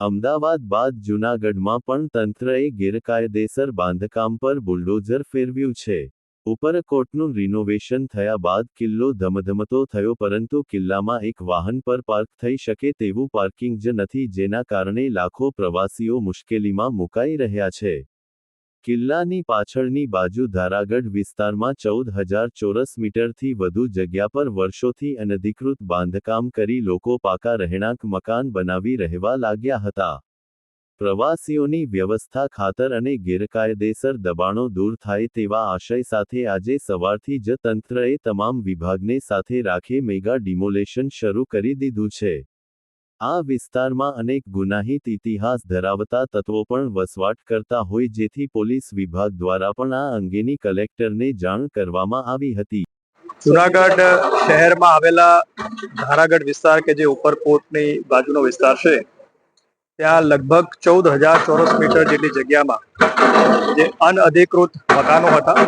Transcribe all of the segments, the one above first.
અમદાવાદ બાદ જૂનાગઢમાં પણ તંત્રએ ગેરકાયદેસર બાંધકામ પર બુલડોઝર ફેરવ્યું છે. ઉપરકોટનું રિનોવેશન થયા બાદ કિલ્લો ધમધમતો થયો, પરંતુ કિલ્લામાં એક વાહન પર પાર્ક થઈ શકે તેવું પાર્કિંગ જ નથી, જેના કારણે લાખો પ્રવાસીઓ મુશ્કેલીમાં મુકાઈ રહ્યા છે. કિલ્લાની પાછળની બાજુ ધારાગઢ વિસ્તારમાં 14,000 ચોરસ મીટરથી વધુ જગ્યા પર વર્ષોથી અનધિકૃત બાંધકામ કરી લોકો પાકા રહેણાંક મકાન બનાવી રહેવા લાગ્યા હતા. પ્રવાસીઓની વ્યવસ્થા ખાતર અને ગેરકાયદેસર દબાણો દૂર થાય તેવા આશય સાથે આજે સવારથી જ તંત્રએ તમામ વિભાગને સાથે રાખી મેગા ડિમોલેશન શરૂ કરી દીધું છે. આ વિસ્તારમાં અનેક ગુનાહિત ઇતિહાસ ધરાવતા તત્વો પણ વસવાટ કરતા હોય, જેથી પોલીસ વિભાગ દ્વારા પણ આ અંગેની કલેક્ટરને જાણ કરવામાં આવી હતી. જૂનાગઢ શહેરમાં આવેલા ધારાગઢ વિસ્તાર કે જે ઉપરકોટની બાજુનો વિસ્તાર છે, ત્યાં લગભગ 14,000 ચોરસ મીટર જેટલી જગ્યામાં જે અનઅધિકૃત મકાનો હતા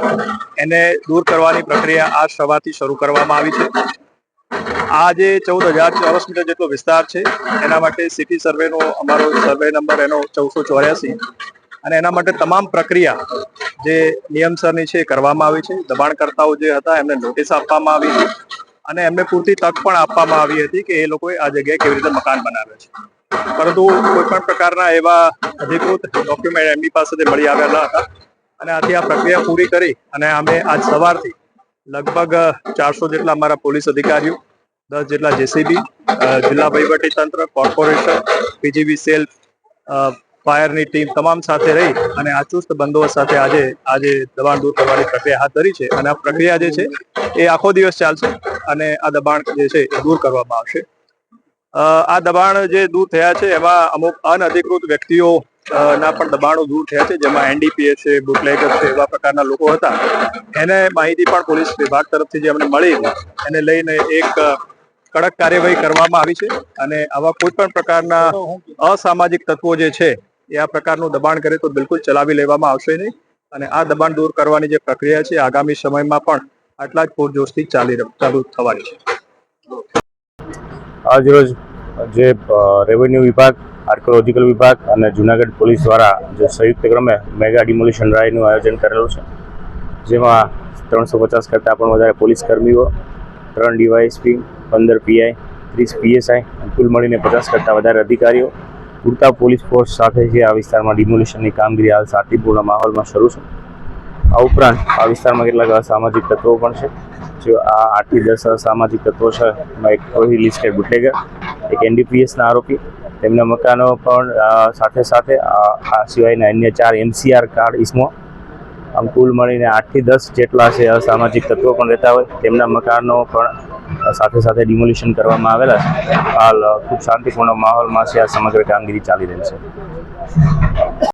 એને દૂર કરવાની પ્રક્રિયા આજ સવારથી શરૂ કરવામાં આવી છે. આ જે 14,000 ચોરસ મીટર જેટલો વિસ્તાર છે એના માટે સિટી સર્વેનો અમારો સર્વે નંબર એનો 1484 અને એના માટે તમામ પ્રક્રિયા જે નિયમસરની છે કરવામાં આવી છે. દબાણકર્તાઓ જે હતા એમને નોટિસ આપવામાં આવી હતી અને એમને પૂરતી તક પણ આપવામાં આવી હતી કે એ લોકોએ આ જગ્યાએ કેવી રીતે મકાન બનાવે છે, પરંતુ કોઈ પણ પ્રકારના એવા અધિકૃત ડોક્યુમેન્ટ એમની પાસેથી મળી આવ્યા ન હતા અને આથી આ પ્રક્રિયા પૂરી કરી અને અમે આજ સવારથી લગભગ 400 જેટલા અમારા પોલીસ અધિકારીઓ, 10 જેટલા જેસીબી, જિલ્લા વહીવટી તંત્ર, કોર્પોરેશન, પીજીવી સેલ, ફાયરની ટીમ તમામ સાથે રહી અને આ ચુસ્ત બંદોબસ્ત સાથે આજે દબાણ દૂર કરવાની પ્રક્રિયા હાથ ધરી છે અને આ પ્રક્રિયા જે છે એ આખો દિવસ ચાલશે અને આ દબાણ જે છે એ દૂર કરવામાં આવશે. આ દબાણ જે દૂર થયા છે એમાં અમુક અનઅધિકૃત વ્યક્તિઓ ના પણ દબાણો દૂર થયા છે, જેમાં એનડીપીએસ છે, બુટલેગર છે, એવા પ્રકારના લોકો હતા. એને માહિતી પણ પોલીસ વિભાગ તરફથી જે અમને મળી એને લઈને એક કડક કાર્યવાહી કરવામાં આવી છે અને આવા કોઈ પણ પ્રકારના અસામાજિક તત્વો જે છે એ આ પ્રકારનું દબાણ કરે તો બિલકુલ ચલાવી લેવામાં આવશે નહીં અને આ દબાણ દૂર કરવાની જે પ્રક્રિયા છે આગામી સમયમાં પણ આટલા જ પૂરજોશથી ચાલુ થવાની છે. આજરોજ જે રેવન્યુ વિભાગ, આર્કોલોજીકલ વિભાગ અને જૂનાગઢ પોલીસ દ્વારા જે સંયુક્ત ક્રમે મેગા ડિમોલિશન ડ્રાઈવનું આયોજન કરેલું છે, જેમાં 350 કરતાં પણ વધારે પોલીસ કર્મીઓ, 3 ડીવાયએસપી, 15 પીઆઈ, 30 પીએસઆઈ કુલ મળીને 50 કરતાં વધારે અધિકારીઓ પૂરતા પોલીસ ફોર્સ સાથે જે આ વિસ્તારમાં ડિમોલિશનની કામગીરી હાલ શાંતિપૂર્ણ માહોલમાં શરૂ છે. આ ઉપરાંત આ વિસ્તારમાં કેટલાક અસામાજિક તત્વો પણ છે. જો આ 8 થી 10 અસામાજિક તત્વો છે એમાં એક કોઈ લિસ્ટેડ બુટલેગર, એક એનડીપીએસના આરોપી, તેમના મકાનો પણ સાથે આ સિવાયના અન્ય 4 એમસીઆર કાર્ડ ઇસમો, આમ કુલ મળીને 8 થી 10 જેટલા છે અસામાજિક તત્વો પણ રહેતા હોય, તેમના મકાનો પણ સાથે ડિમોલિશન કરવામાં આવેલા છે. હાલ ખૂબ શાંતિપૂર્ણ માહોલમાં છે આ સમગ્ર કામગીરી ચાલી રહી છે.